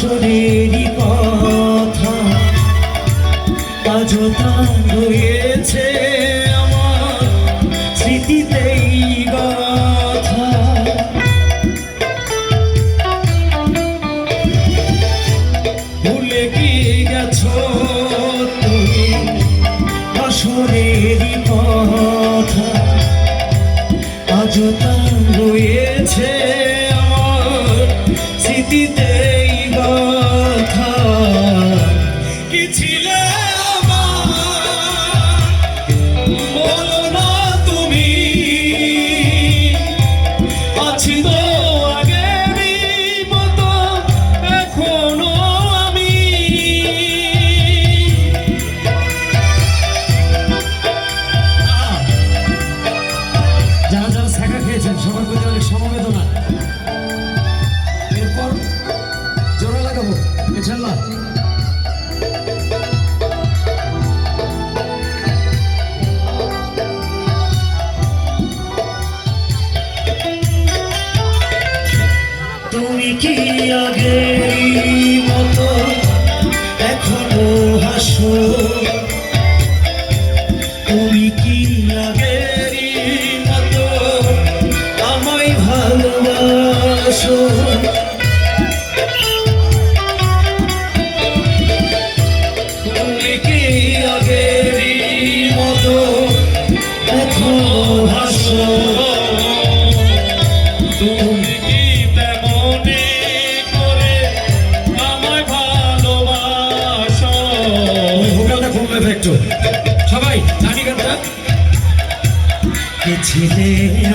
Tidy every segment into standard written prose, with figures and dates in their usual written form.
হাসরেরই কথা আজও তার রয়েছে আমার স্মৃতিতেই গাথা। ভুলে কি গেছো তুমি হাসরেরই কথা আজও তার রয়েছে আমার স্মৃতিতেই গাথা। কি ছিলে বলো না তুমি, আছি তো আগেরই মতো এখনো আমি। যারা যারা শেখা খেয়েছেন সবার প্রতি অনেক সমবেদনা। এরপর জোড়া লাগাবো ইনশাআল্লাহ। তুমি কি আগেরই মতো এখনো হাসো, তুমি কি আগেরই মতো আমায় ভালোবাসো। তুমি কি আগেরই মতো এখনো হাসো, তুমি কি তেমনি করে আমায় ভালোবাসো। ভোকালটা কমবে একটু সবাই জানি গানটা। কে ছিলে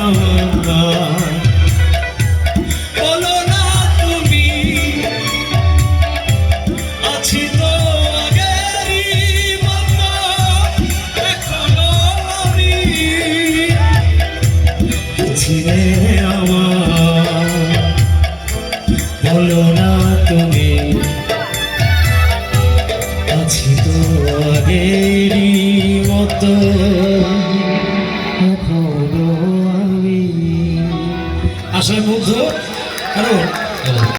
আমার বলো না তুমি, আছি তো আগেরই মতো এখনো আমি। কে ছিলে আমার বলো না তুমি, আছি তো আগেরই মতো এখনো আমি। আশায় মুগ্ধ কারণ